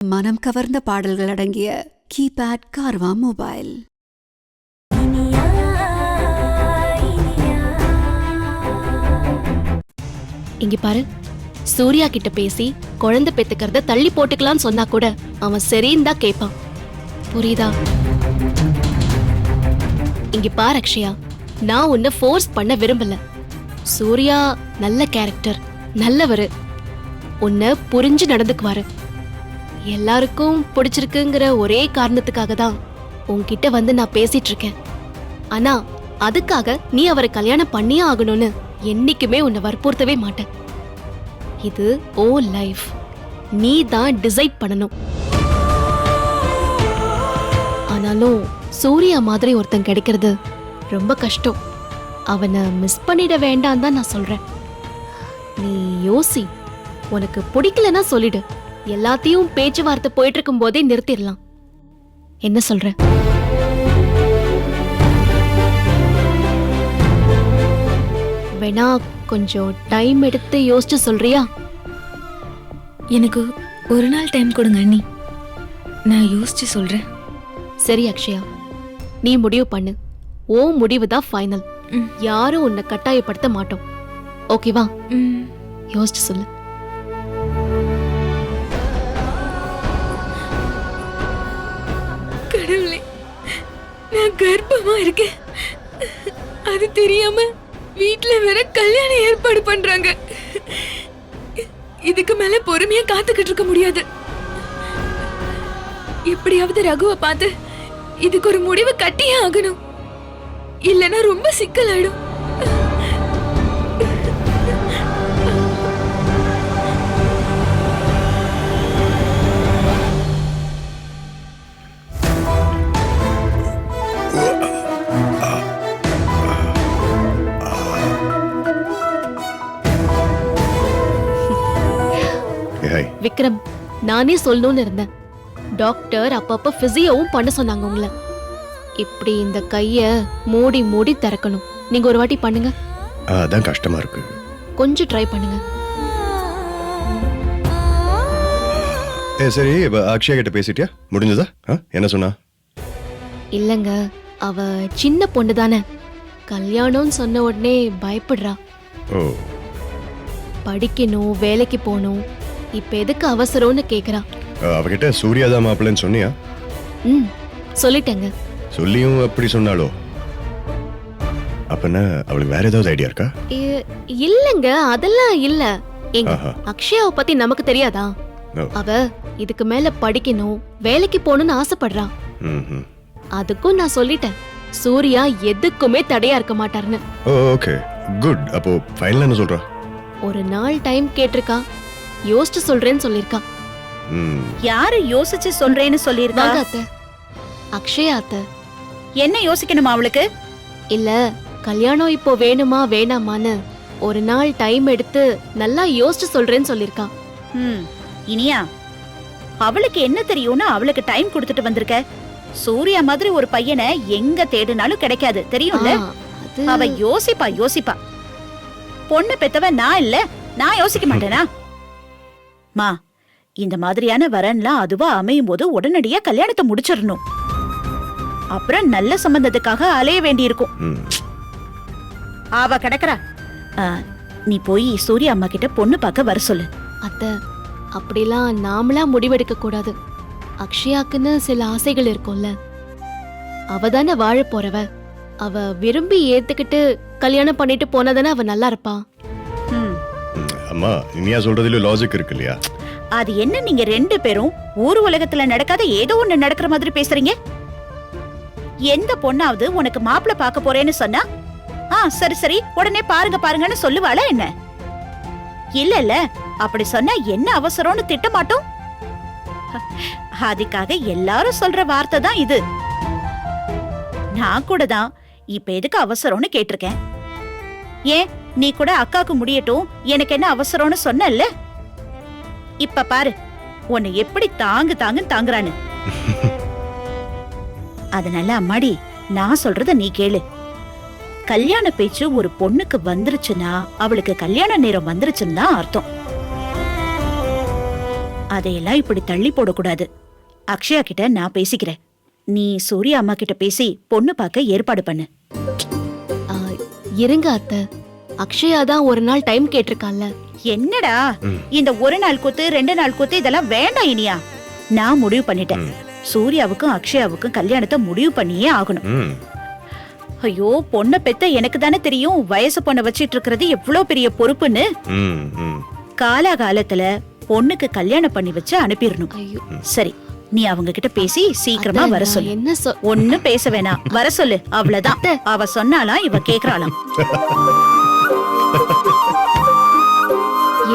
மனம் கவர்ந்த பாடல்கள் அடங்கிய கீபேட் கார்வா மொபைல். இங்க பாரு, சூர்யா கிட்ட பேசி குழந்தை பெத்துக்கிறத தள்ளி போட்டுக்கலாம்னு சொன்னா கூட அவன் சரின்னு தான் கேட்பான். புரியுதா? இங்க பாரு அக்ஷயா, நான் உன்னை ஃபோர்ஸ் பண்ண விரும்பல. சூர்யா நல்ல கேரக்டர், நல்லவரு, உன்னை புரிஞ்சு நடந்துக்குவாரு. எல்லாருக்கும் பிடிச்சிருக்குங்கிற ஒரே காரணத்துக்காக தான் உன்கிட்ட வந்து நான் பேசிட்டு இருக்கேன். ஆனா அதுக்காக நீ அவரை கல்யாணம் பண்ணியே ஆகணும்னு என்னைக்குமே உன்னை வற்புறுத்தவே மாட்டேன். இது ஓ லைஃப், நீ தான் டிசைட் பண்ணணும். ஆனாலும் சூர்யா மாதிரி ஒருத்தன் கிடைக்கிறது ரொம்ப கஷ்டம். அவனை மிஸ் பண்ணிட வேண்டாம் தான் நான் சொல்றேன். நீ யோசி, உனக்கு பிடிக்கலன்னா சொல்லிடு. எல்லாத்தையும் பேச்சுவார்த்தை போயிட்டு இருக்கும் போதே நிறுத்திடலாம். என்ன சொல்ற? வேணா கொஞ்சம் டைம் எடுத்து யோசிச்சு சொல்றியா? எனக்கு ஒரு நாள் டைம் கொடுங்க அண்ணி, நான் யோசிச்சு சொல்றேன். சரி அக்ஷயா, நீ முடிவு பண்ணு. ஓ முடிவு தான் ஃபைனல். யாரும் உன்னை கட்டாயப்படுத்த மாட்டோம். ஓகேவா? யோசிச்சு சொல்லு. கடவுளே, நான் கர்ப்பமா இருக்கேன். அது தெரியாம வீட்ல வேற கல்யாணம் ஏற்பாடு பண்றாங்க. இதுக்கு மேல பொறுமையா காத்துக்கிட்டு இருக்க முடியாது. எப்படியாவது ரகுவை பார்த்து இதுக்கு ஒரு முடிவு கட்டியே ஆகணும். இல்லைன்னா ரொம்ப சிக்கலாயிடும். விக்ரம், நானே சொல்லணும்னு இருந்தேன். டாக்டர் அப்பப்ப பிசியோவும் பண்ண சொன்னாங்க உங்களை. இப்படி இந்த கைய மூடி மூடி திறக்கணும். நீங்க ஒரு வாட்டி பண்ணுங்க. அதான் கஷ்டமா இருக்கு. கொஞ்சம் ட்ரை பண்ணுங்க. சரி, அக்ஷயா கிட்ட பேசிட்டியா? முடிஞ்சதா? என்ன சொன்னா? இல்லங்க, அவ சின்ன பொண்ணு தானே. கல்யாணம்னு சொன்ன உடனே பயப்படுறா. ஓ, படிக்கணும், வேலைக்கு போகணும், இப்ப எதுக்கு அவசரம்னு கேக்குறா. அவகிட்ட சூர்யா தான் மாப்பிள்ளைன்னு சொன்னியா? சொல்லிட்டேங்க. சொல்லியும் அப்படி சொன்னாலோ? அப்பனா அவளுக்கு வேற ஏதாவது ஐடியா இருக்கா? இல்லங்க, அதெல்லாம் இல்ல. எங்க அக்ஷயாவை பத்தி நமக்கு தெரியாதா? அவ இதுக்கு மேல படிக்கணும், வேலைக்கு போகணும்னு ஆசைப்படுறா. அதுக்கும் நான் சொல்லிட்டேன், சூர்யா எதுக்குமே தடையா இருக்க மாட்டாருன்னு. Okay, good. அப்போ ஃபைனலா என்ன சொல்றா? ஒரு நாள் டைம் கேட்டிருக்கா, யோசிச்சு சொல்றேன்னு சொல்லிருக்கா. யாரு யோசிச்சு சொல்றேன்னு சொல்லிருக்கா? அத்தை, அக்ஷயா அத்தை. என்ன யோசிக்கணுமா அவளுக்கு? இல்ல, கல்யாணம் இப்போ வேணுமா வேணாமான்னு ஒரு நாள் டைம் எடுத்து நல்லா யோசிச்சு சொல்றேன்னு சொல்லிருக்கா. இனியா, அவளுக்கு என்ன தெரியும்னு அவளுக்கு டைம் கொடுத்துட்டு வந்திருக்க. சூர்யா மாதிரி ஒரு பையனை எங்க தேடினாலும் கிடைக்காது, தெரியும்ல? அவ யோசிப்பா. பொண்ணு பெத்தவ நான் இல்ல, நான் யோசிக்க மாட்டேனா? மா, இந்த மாதிரியான வரன்லாம் அதுவா அமையும் போது உடனடியா கல்யாணத்தை முடிச்சிடணும். அப்புறம் நல்ல சம்பந்தத்துக்காக அலைய வேண்டி இருக்கும். அவ கிடக்குறா. நீ போய் சூர்யா அம்மா கிட்ட பொண்ணு பார்க்க வர சொல்லு. அத்தை, அப்படிலாம் நாமளா முடிவெடுக்க கூடாது. அக்ஷயாக்குன்னு சில ஆசைகள் இருக்கும்ல. அவதானே வாழ போறவ. அவ விரும்பி ஏத்துக்கிட்டு கல்யாணம் பண்ணிட்டு போனதானே அவ நல்லா இருப்பா. அம்மா, இனியா சொல்றதுல லாஜிக் இருக்கு இல்லையா? அது என்ன நீங்க ரெண்டு பேரும் ஊர் உலகத்துல நடக்காத ஏதோ ஒண்ணு நடக்கிற மாதிரி பேசுறீங்க? எந்த பொண்ணாவது உனக்கு மாப்பிள்ள பார்க்க போறேன்னு சொன்னா சரி உடனே பாருங்கன்னு சொல்லுவாளா என்ன? இல்ல, அப்படி சொன்னா என்ன அவசரம்னு திட்ட மாட்டோம். அதுக்காக எல்லாரும் சொல்ற வார்த்தை தான் இது. நான் கூட தான் இப்ப எதுக்கு அவசரம்னு கேட்டிருக்கேன். ஏன், நீ கூட அக்காக்கு முடியட்டும், எனக்கு என்ன அவசரம்னு சொன்னல்ல? இப்ப பாரு உன்னை எப்படி தாங்குறான்னு. அதனால அம்மாடி, நான் சொல்றத நீ கேளு. கல்யாண பேச்சு ஒரு பொண்ணுக்கு வந்துருச்சுன்னா அவளுக்கு கல்யாண நேரம் வந்துருச்சுன்னு தான் அர்த்தம். அதையெல்லாம் இப்படி தள்ளி போடக்கூடாது. அக்ஷயா கிட்ட நான் பேசிக்கிறேன். நீ சூர்யா அம்மா கிட்ட பேசி பொண்ணு பார்க்க ஏற்பாடு பண்ணு. ஆ, இருங்க அத்தை. அக்ஷயா தான் ஒரு நாள் டைம் கேட்டிருக்கான்ல. என்னடா இந்த ஒரு நாள் கூத்து 2 நாள் கூத்து இதெல்லாம் வேண்டாம் இனியா. நான் முடிவு பண்ணிட்டேன். சூர்யாவுக்கும் அக்ஷயாவுக்கும் கல்யாணத்தை முடிவு பண்ணியே ஆகணும். ஐயோ, பொண்ணை பெத்த எனக்கு தானே தெரியும் வயசு பொண்ணை வச்சிட்டு இருக்கிறது எவ்வளவு பெரிய பொறுப்புன்னு. காலாகாலத்துல பொண்ணுக்கு கல்யாணம் பண்ணி வச்சு அனுப்பிடணும். ஐயோ, சரி, நீ அவங்க கிட்ட பேசி சீக்கிரமா அத்தை, வர நான் சொல்லு. என்ன ஒண்ணு பேச வேணாம், வர சொல்லு, அவ்வளவுதான். அவ சொன்னாலாம் இவ கேக்குறாளாம்.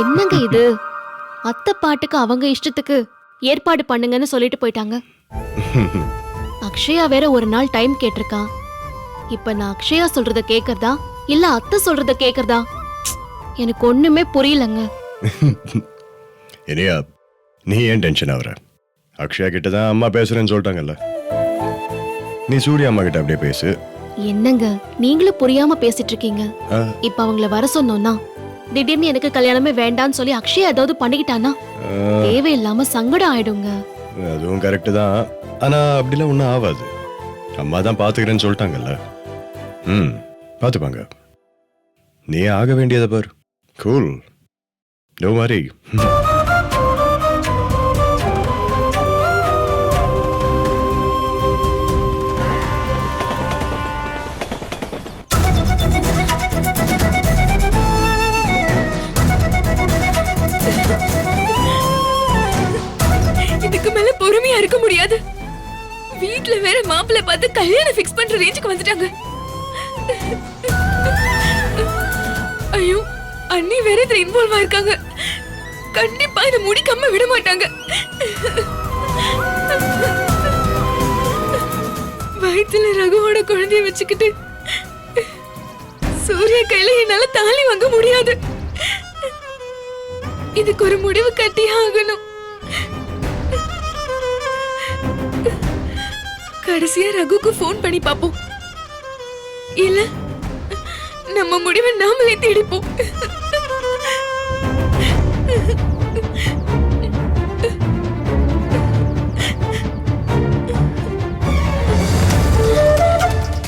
என்னங்க இது? அத்தை பாட்டுக்கு அவங்க இஷ்டத்துக்கு ஏற்பாடு பண்ணுங்கன்னு சொல்லிட்டு போயிட்டாங்க. அக்ஷயா வேற ஒரு நாள் டைம் கேட்டிருக்கா. இப்ப நான் அக்ஷயா சொல்றத கேக்குறதா இல்ல அத்தை சொல்றத கேக்குறதா? எனக்கு ஒண்ணுமே புரியலங்க. இனியா, நீ ஏன் டென்ஷன் ஆகுற? அக்ஷயா கிட்ட தான் அம்மா பேசுறேன்னு சொல்லிட்டாங்கல்ல. நீ சூர்யா அம்மா கிட்ட அப்படியே பேசு. என்னங்க நீங்களும் புரியாம பேசிட்டு இருக்கீங்க. இப்ப அவங்கள வர சொன்னோம்னா திடீர்னு எனக்கு கல்யாணமே வேண்டான்னு சொல்லி அக்ஷயா ஏதாவது பண்ணிக்கிட்டானா தேவையில்லாம சங்கடம் ஆயிடுங்க. அதுவும் கரெக்ட் தான். ஆனா அப்படிலாம் ஒன்றும் ஆகாது. அம்மா தான் பாத்துக்கிறேன்னு சொல்லிட்டாங்கல்ல. பாத்துப்பாங்க. நீ ஆக வேண்டியதை பாரு. கூல், நோ வரி. இதுக்கு மேல பொறுமையா இருக்க முடியாது. வீட்ல வேற மாப்பிள்ளை பார்த்து கல்யாணம் ஃபிக்ஸ் பண்ற ரேஞ்சுக்கு வந்துட்டாங்க. ஐயோ, அண்ணி வேற இதுல இன்வால்வ் ஆயிருக்காங்க. கண்டிப்பா இதை முடிக்காம விட மாட்டாங்க. வயித்துல ரகுவோட குழந்தைய வச்சுக்கிட்டு சூர்யா கையில என்னால தாலி வாங்க முடியாது. இதுக்கு ஒரு முடிவு கட்டியே ஆகணும். கடைசியா ரகுக்கு போன் பண்ணி பாப்போம். இல்ல நம்ம முடிவை நாமளே தேடிப்போம்.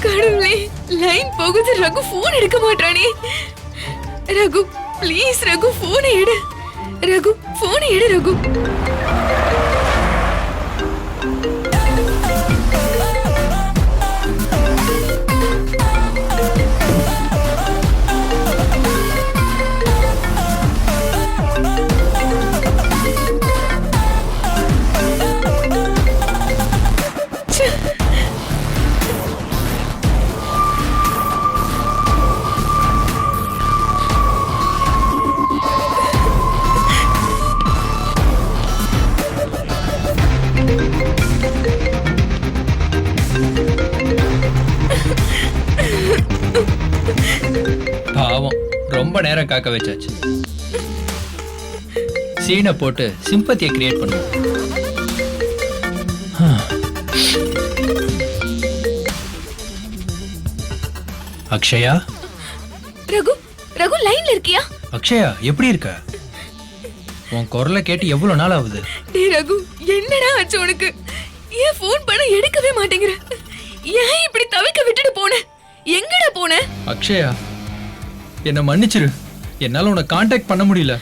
கடவுளே, லைன் போகுது. ரகு போன் எடுக்க மாட்டானே. ரகு ப்ளீஸ், ரகு போனை எடு. ரகு போனை எடு. ரகு பாவம், ரொம்ப நேரம் காக்க வச்சாச்சு. சீனை போட்டு சிம்பத்தியை கிரியேட் பண்ணுவோம். அக்ஷயா, ரகு, ரகு லைன்ல இருக்கியா? அக்ஷயா எப்படி இருக்க? உன் குரலை கேட்டு எவ்வளவு நாள் ஆகுது? டேய் ரகு, என்னடா ஆச்சு உனக்கு? ஏன் போன் பண்ண எடுக்கவே மாட்டேங்கிற? ஏன் இப்படி தவிக்க விட்டுட்டு போன? எங்கடா போன? அக்ஷயா, என்ன மன்னிச்சிரு. என்னால உன்னை கான்டாக்ட் பண்ண முடியல.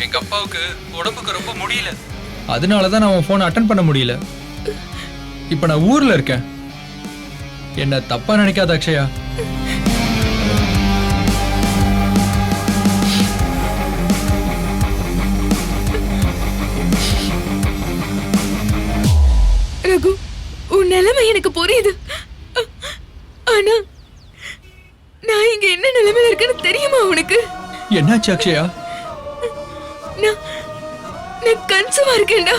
எங்க அப்பாவுக்கு உடம்புக்கு ரொம்ப முடியல. அதனாலதான் நான் உன் போனை அட்டன் பண்ண முடியல. இப்ப நான் ஊர்ல இருக்கேன். என்ன தப்பா நினைக்காத அக்ஷயா. ரகு, உன் நிலைமை எனக்கு புரியுது. ஆனா நான் இங்க என்ன நிலைமையில இருக்கேன்னு தெரியுமா உனக்கு? என்னாச்சு அக்ஷயா? நான் கன்சீவா இருக்கேன்டா.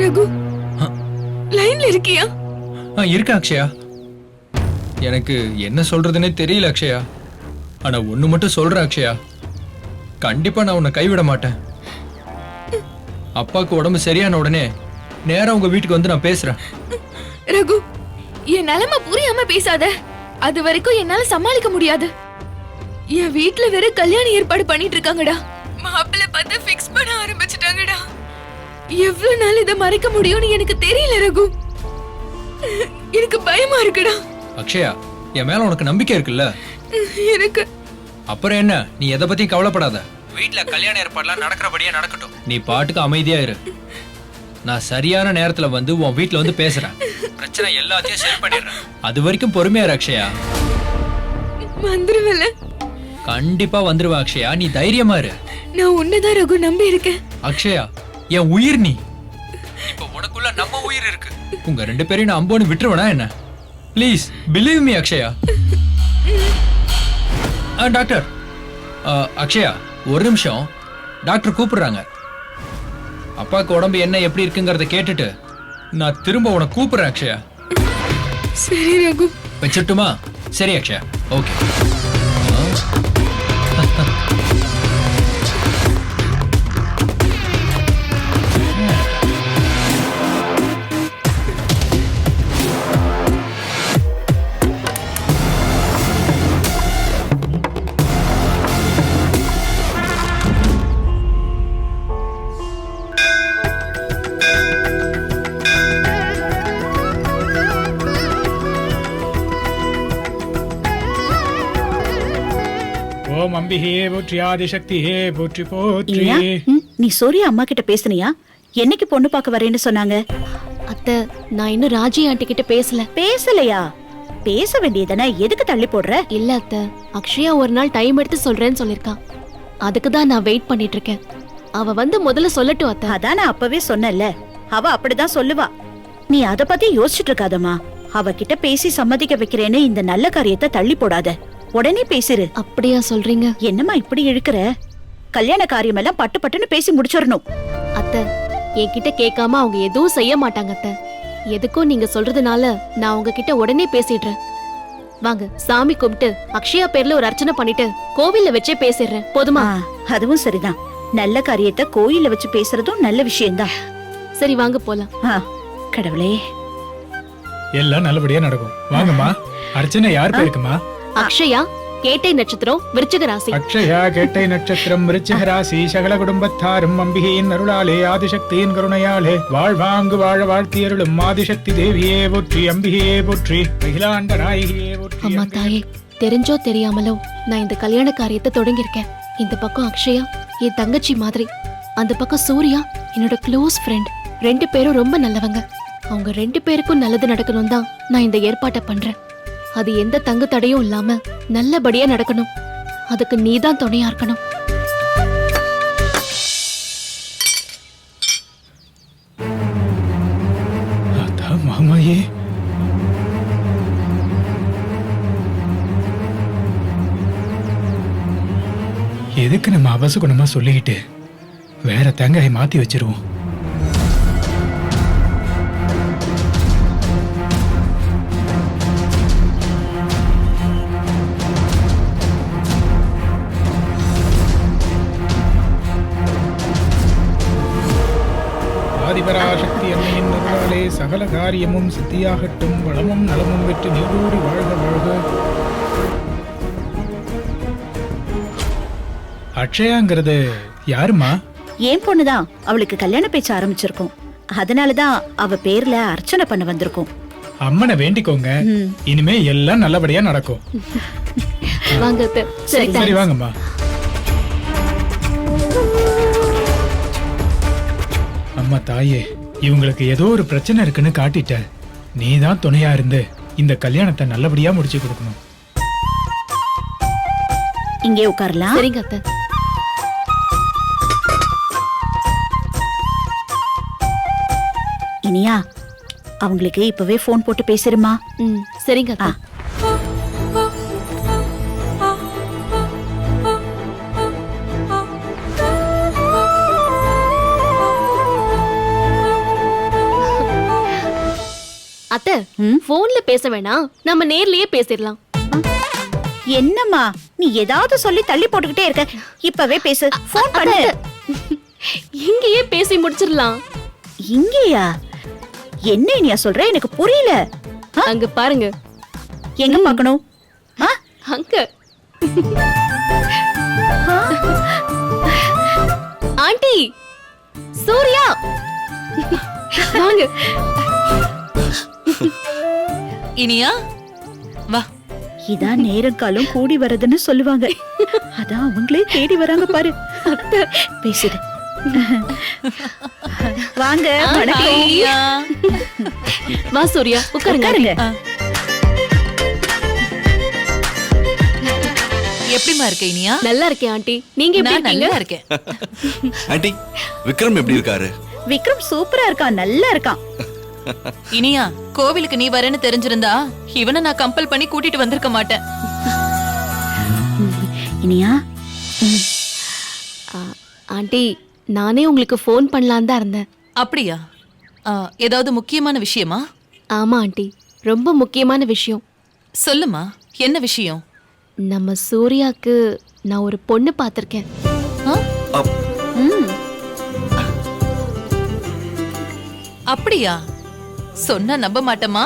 ரகு, லைன்ல இருக்கியா? இருக்க அக்ஷயா. எனக்கு என்ன சொல்றதுன்னே தெரியல அக்ஷயா. ஆனா ஒண்ணு மட்டும் சொல்றேன் அக்ஷயா, கண்டிப்பா நான் உன்னை கைவிட மாட்டேன். அப்பாவுக்கு உடம்பு சரியான உடனே நேரா உங்க வீட்டுக்கு வந்து நான் பேசுறேன். ரகு, என் நிலைமை புரியாம பேசாத. அது வரைக்கும் என்னால சமாளிக்க முடியாது. என் வீட்ல வேற கல்யாணம் ஏற்பாடு பண்ணிட்டு இருக்காங்கடா. மாப்பிள்ளை பார்த்து ஃபிக்ஸ் பண்ண ஆரம்பிச்சிட்டாங்கடா. எவ்வளவு நாள் இதை மறைக்க முடியும்னு எனக்கு தெரியல ரகு. எனக்கு பயமா இருக்குடா. அக்ஷயா, என் மேல உனக்கு நம்பிக்கை இருக்குல்ல? எனக்கு அப்புறம் என்ன, நீ எதை பத்தியும் கவலைப்படாத. வீட்ல கல்யாண ஏற்பாடுலாம் நடக்கிறபடியே நடக்கட்டும். நீ பாட்டுக்கு அமைதியா இரு. நான் சரியான நேரத்துல வந்து உன் வீட்ல வந்து பேசுறேன். பிரச்சனை எல்லாத்தையும் சரி பண்ணிடுறேன். அது வரைக்கும் பொறுமையா இரு அக்ஷயா. வந்துருவல. கண்டிப்பா வந்துருவா அக்ஷயா, நீ தைரியமா இரு. நான் உன்னதான் ரகு நம்பி இருக்கேன். அக்ஷயா, என் உயிர் நீ. இப்ப உனக்குள்ள நம்ம உயிர் இருக்கு. உங்க 2 பேரையும் நான் அம்போன்னு விட்டுருவனா என்ன? Please believe me Akshaya. Doctor, Akshaya ஒரு நிமிஷம், டாக்டர் கூப்பிடுறாங்க. அப்பாவுக்கு உடம்பு என்ன எப்படி இருக்குங்கிறத கேட்டுட்டு நான் திரும்ப உனக்கு கூப்பிடுறேன் அக்ஷயா. சரி ரகு. வச்சிட்டுமா? சரி அக்ஷயா, ஓகே. ஓம் அம்பிகே போற்றி, ஆதிசக்தியே போற்றி போற்றி. இனியா, நீ சூர்யா அம்மா கிட்ட பேசுனியா? என்னைக்கு பொண்ணு பார்க்க வரேன்னு சொன்னாங்க? அத்தை, நான் இன்னும் ராஜி ஆண்டி கிட்ட பேசல. பேசலையா? பேச வேண்டியதானே, எதுக்கு தள்ளி போடுற? இல்ல அத்தை, அக்ஷயா ஒரு நாள் டைம் எடுத்து சொல்றேன்னு சொல்லிருக்கா. அதுக்கு தான் நான் வெயிட் பண்ணிட்டு இருக்கேன். அவ வந்து முதல்ல சொல்லட்டும் அத்தை. அதான் நான் அப்பவே சொன்னேன்ல, அவ அப்படிதான் சொல்லுவா. நீ அத பத்தி யோசிச்சுட்டு இருக்காதம்மா. அவகிட்ட பேசி சம்மதிக்க வைக்கிறேன்னு இந்த நல்ல காரியத்தை தள்ளி போடாத. உடனே பேசிரு. அப்படியா சொல்றீங்க? என்னம்மா இப்படி இழுக்கிற? கல்யாண காரியம் எல்லாம் பட்டு பட்டுன்னு பேசி முடிச்சிடணும். அத்தை, என்கிட்ட கேட்காம அவங்க எதுவும் செய்ய மாட்டாங்க அத்தை. எதுக்கும் நீங்க சொல்றதுனால நான் உங்ககிட்ட உடனே பேசிடுறேன். வாங்க சாமி கும்பிட்டு அக்ஷயா பேர்ல ஒரு அர்ச்சனை பண்ணிட்டு கோவில்ல வச்சே பேசிடுறேன். போதுமா? அதுவும் சரிதான். நல்ல காரியத்தை கோயில்ல வச்சு பேசுறதும் நல்ல விஷயம்தான். சரி வாங்க போலாம். கடவுளே, எல்லாம் நல்லபடியா நடக்கும். வாங்கம்மா. அர்ச்சனை யார் பேருக்குமா? அக்ஷயா, கேட்டை நட்சத்திரம், விருச்சிக ராசி. அக்ஷயா கேட்டை நட்சத்திரம், விருச்சிக ராசி, சகல குடும்பத்தாரும் அம்பிகையின் அருளாலே ஆதிசக்தியின் கருணையாலே வாழ்வாங்கு வாழ வாழ்த்தியருளும் ஆதிசக்தி தேவியே போற்றி, அம்பிகையே போற்றி, அகிலாண்ட நாயகியே போற்றி. அம்மா தாயே, தெரிஞ்சோ தெரியாமலோ நான் இந்த கல்யாண காரியத்தை தொடங்கியிருக்கேன். இந்த பக்கம் அக்ஷயா என் தங்கச்சி மாதிரி, அந்த பக்கம் சூர்யா என்னோட க்ளோஸ் ஃப்ரெண்ட். 2 பேரும் ரொம்ப நல்லவங்க. அவங்க 2 பேருக்கும் நல்லது நடக்கணும் தான் நான் இந்த ஏற்பாட்டை பண்றேன். அது எந்த தங்கு தடையும் இல்லாம நல்லபடியா நடக்கணும். அதுக்கு நீதான் துணையா இருக்கணும். அதான் மாமாயே. எதுக்கு நம்ம அவசகுணமா சொல்லிக்கிட்டு வேற தேங்காயை மாத்தி வச்சிருவோம். ஆதிபராசக்தி அன்னையின் அருளாலே சகல காரியமும் சித்தியாகட்டும். வளமும் நலமும் பெற்று நீடூடி வாழ்க வாழ்க. அக்ஷயாங்கிறது யாருமா? ஏன் பொண்ணுதான். அவளுக்கு கல்யாண பேச்சு ஆரம்பிச்சிருக்கோம். அதனாலதான் அவ பேர்ல அர்ச்சனை பண்ண வந்திருக்கோம். அம்மனை வேண்டிக்கோங்க, இனிமே எல்லாம் நல்லபடியா நடக்கும். வாங்க அத்தை. சரி சரி வாங்கம்மா. அம்மா தாயே, இவங்களுக்கு ஏதோ ஒரு பிரச்சனை இருக்குன்னு காட்டிட்ட. நீ தான் துணையா இருந்து இந்த கல்யாணத்தை நல்லபடியா முடிச்சு கொடுக்கணும். இங்கே உட்காரலாம். சரிங்க அத்தை. இனியா, அவங்களுக்கு இப்பவே போன் போட்டு பேசிருமா? சரிங்க அத்தை. அத்தை போன்ல பேச வேணாம், நம்ம நேர்லயே பேசிடலாம். என்னம்மா நீ ஏதாவது சொல்லி தள்ளி போட்டுக்கிட்டே இருக்க, இப்பவே பேசு, போன் பண்ணு. இங்கேயே பேசி முடிச்சிடலாம். இங்கேயா? என்ன இனியா சொல்ற, எனக்கு புரியல. அங்க பாருங்க. எங்க பார்க்கணும்? அங்க. ஆண்டி, சூர்யா வாங்க. இனியா வா. இதான் நேரம் காலம் கூடி வரதுன்னு சொல்லுவாங்க. அதான் அவங்களே தேடி வராங்க பாரு. பேசுது. வாங்க. வணக்கம். வா சூர்யா, உட்காருங்க. எப்படிமா இருக்க இனியா? நல்லா இருக்கேன் ஆண்டி, நீங்க எப்படி இருக்கீங்க? நல்லா இருக்கேன். ஆண்டி, விக்ரம் எப்படி இருக்காரு? விக்ரம் சூப்பரா இருக்கான், நல்லா இருக்கான். இனியா, கோவிலுக்கு நீ வரேன்னு தெரிஞ்சிருந்தா இவனை நான் கம்பல் பண்ணி கூட்டிட்டு வந்திருக்க மாட்டேன். இனியா, ஆண்டி நானே உங்களுக்கு ஃபோன் பண்ணலான்னு தான் இருந்தேன். அப்படியா? ஏதாவது முக்கியமான விஷயமா? ஆமா ஆண்டி, ரொம்ப முக்கியமான விஷயம். சொல்லுமா, என்ன விஷயம்? நம்ம சூர்யாக்கு நான் ஒரு பொண்ணு பார்த்திருக்கேன். அப்படியா? சொன்னா நம்ப மாட்டேமா.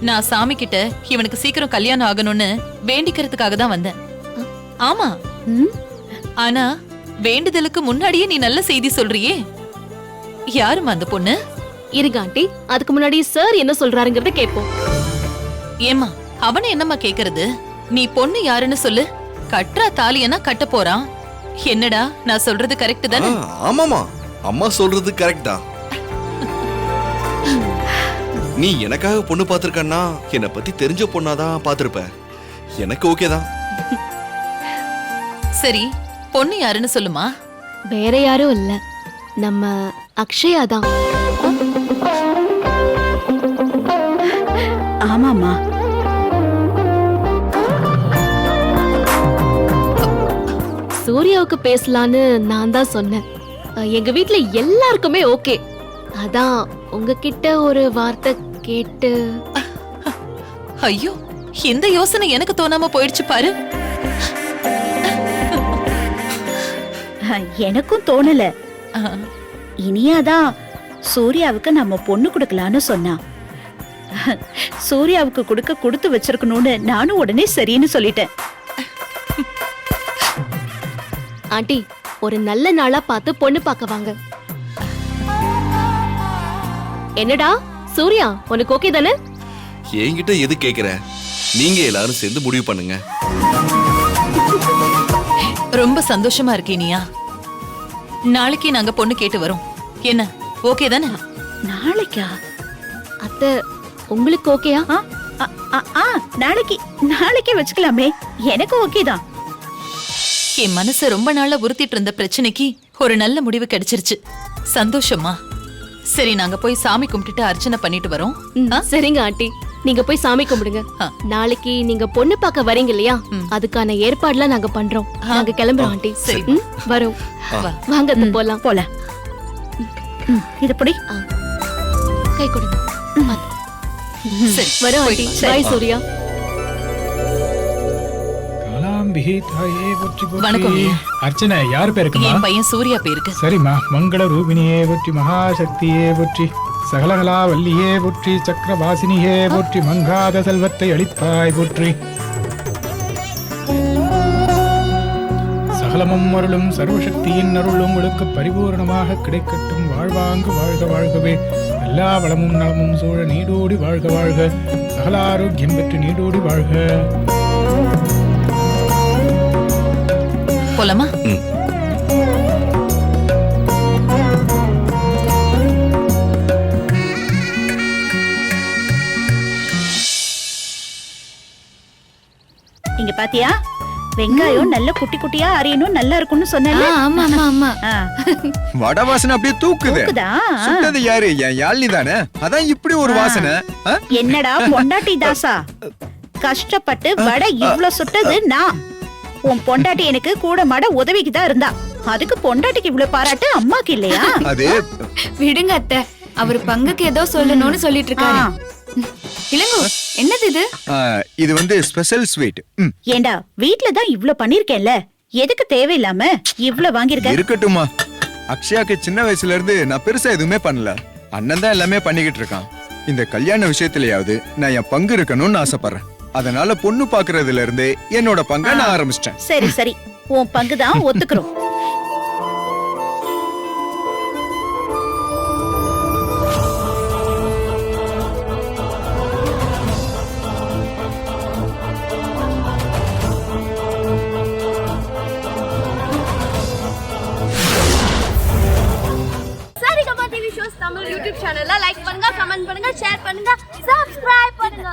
நான் சாமி கிட்ட இவனுக்கு சீக்கிரம் கல்யாணம் ஆகணும்னு வேண்டிக்கிறதுக்காக தான் வந்தேன். ஆமா. ஆனா வேண்டுதலுக்கு முன்னாடியே நீ நல்ல செய்தி சொல்றியே. யாருமா அந்த பொண்ணு? இருங்க ஆண்டி, அதுக்கு முன்னாடி சார் என்ன சொல்றாருங்கறத கேட்போம். ஏமா, அவனை என்னம்மா கேக்குறது? நீ பொண்ணு யாருன்னு சொல்லு. கட்டுறா தாலியனா கட்ட போறான். என்னடா நான் சொல்றது கரெக்ட் தானே? ஆமாமா, அம்மா சொல்றது கரெக்ட் தான். நீ எனக்காக பொண்ணு பாத்திருக்கன்னா என்னை பத்தி தெரிஞ்ச பொண்ணாதான் பாத்திருப்ப. எனக்கு ஓகே தான். சரி, பொண்ணு யாருன்னு சொல்லுமா. வேற யாரும் இல்ல, நம்ம அக்ஷயா தான். ஆமாமா. சூர்யாவுக்கு பேசலான்னு நான் தான் சொன்னேன். எங்க வீட்ல எல்லாருக்குமே ஓகே. அதான் உங்ககிட்ட ஒரு வார்த்தை கேட்டு. ஐயோ, இந்த யோசனை எனக்கு தோணாம போயிடுச்சு பாரு. எனக்கும் தோணல. இனியாதான் சூர்யாவுக்கு நம்ம பொண்ணு கொடுக்கலான்னு சொன்னா. சூர்யாவுக்கு கொடுத்து வச்சிருக்கணும்னு நானும் உடனே சரின்னு சொல்லிட்டேன். ஆண்டி, ஒரு நல்ல நாளா பார்த்து பொண்ணு பார்க்க வாங்க. என்னடா சூர்யா, உனக்கு ஓகே தானே? என்கிட்ட எது கேக்குற? நீங்க எல்லாரும் சேர்ந்து முடிவு பண்ணுங்க. ரொம்ப சந்தோஷமா இருக்கு இனியா. நாளைக்கு நாங்க பொண்ணு கேட்டு வரோம். என்ன, ஓகே தானே? நாளைக்கா? அத்தை, உங்களுக்கு ஓகேயா? நாளைக்கே வச்சுக்கலாமே, எனக்கு ஓகே தான். என் மனசு ரொம்ப நாளா உறுத்திட்டு இருந்த பிரச்சனைக்கு ஒரு நல்ல முடிவு கிடைச்சிருச்சு. சந்தோஷமா? சரி, நாங்க போய் சாமி கும்பிட்டுட்டு அர்ச்சனை பண்ணிட்டு வரோம். சரிங்க ஆண்டி, நீங்க போய் சாமி கும்பிடுங்க. நாளைக்கு நீங்க பொண்ணு பார்க்க வரீங்க இல்லையா, அதுக்கான ஏற்பாடுலாம் நாங்க பண்றோம். நாங்க கிளம்புறோம் ஆண்டி. சரி, வரோம். வாங்க போலாம். போலாம். இது படி. கை கொடுங்க. சரி, வரோம் ஆண்டி. பாய் சூர்யா. வணக்கம். அர்ச்சனை யார் பேருக்குமா? என் பையன் சூர்யா பேருக்கு. சரிம்மா. மங்கள ரூபினியே போற்றி, மகாசக்தியே போற்றி, சகலகலா வல்லியே போற்றி, சக்கரவாசினியே போற்றி, மங்காத செல்வத்தை அளிப்பாய் போற்றி. சகலமும் அருளும் சர்வசக்தியின் அருள் உங்களுக்கு பரிபூர்ணமாக கிடைக்கட்டும். வாழ்வாங்கு வாழ்க வாழ்கவே. எல்லா வளமும் நலமும் சூழ நீடோடி வாழ்க வாழ்க. சகல ஆரோக்கியம் பெற்று நீடோடி வாழ்க. போலாமா? இங்க பாத்தியா, வெங்காயம் நல்ல குட்டி குட்டியா அரியணும், நல்லா இருக்கும்னு சொன்னேன். ஆமா ஆமா ஆமா. வடை வாசனை அப்படியே தூக்குது. சுட்டது யாரு? என் யாழ்னி தானே. அதான் இப்படி ஒரு வாசனை. என்னடா பொண்டாட்டி தாசா, கஷ்டப்பட்டு வடை இவ்ளோ சுட்டது நான். உன் பொண்டாட்டி எனக்கு கூட மாட உதவிக்கு தான் இருந்தா. அதுக்கு பொண்டாட்டிக்கு இவ்வளவு பாராட்டு அம்மாக்கு இல்லையா? அது விடுங்க அத்தை, அவர் பங்குக்கு ஏதோ சொல்லணும்னு சொல்லிட்டு இருக்காரு. இளங்கோ என்னது இது? இது வந்து ஸ்பெஷல் ஸ்வீட். ஏண்டா வீட்ல தான் இவ்ளோ பண்ணிருக்கேன்ல, எதுக்கு தேவையில்லாம இவ்ளோ வாங்கிருக்க? இருக்கட்டுமா, அக்ஷயாக்கு சின்ன வயசுல இருந்து நான் பெருசா எதுவுமே பண்ணல. அண்ணன் தான் எல்லாமே பண்ணிக்கிட்டு இருக்கான். இந்த கல்யாண விஷயத்திலயாவது நான் என் பங்கு இருக்கணும்னு ஆசைப்படுறேன். அதனால பொண்ணு பாக்குறதுல இருந்து என்னோட பங்கை நான் ஆரம்பிச்சிட்டேன். சரி சரி, உன் பங்கு தான் ஒத்துக்கிறோம். Saregama TV shows Tamil YouTube சேனல்ல லைக் பண்ணுங்க, கமெண்ட் பண்ணுங்க, ஷேர் பண்ணுங்க, சப்ஸ்கிரைப் பண்ணுங்க.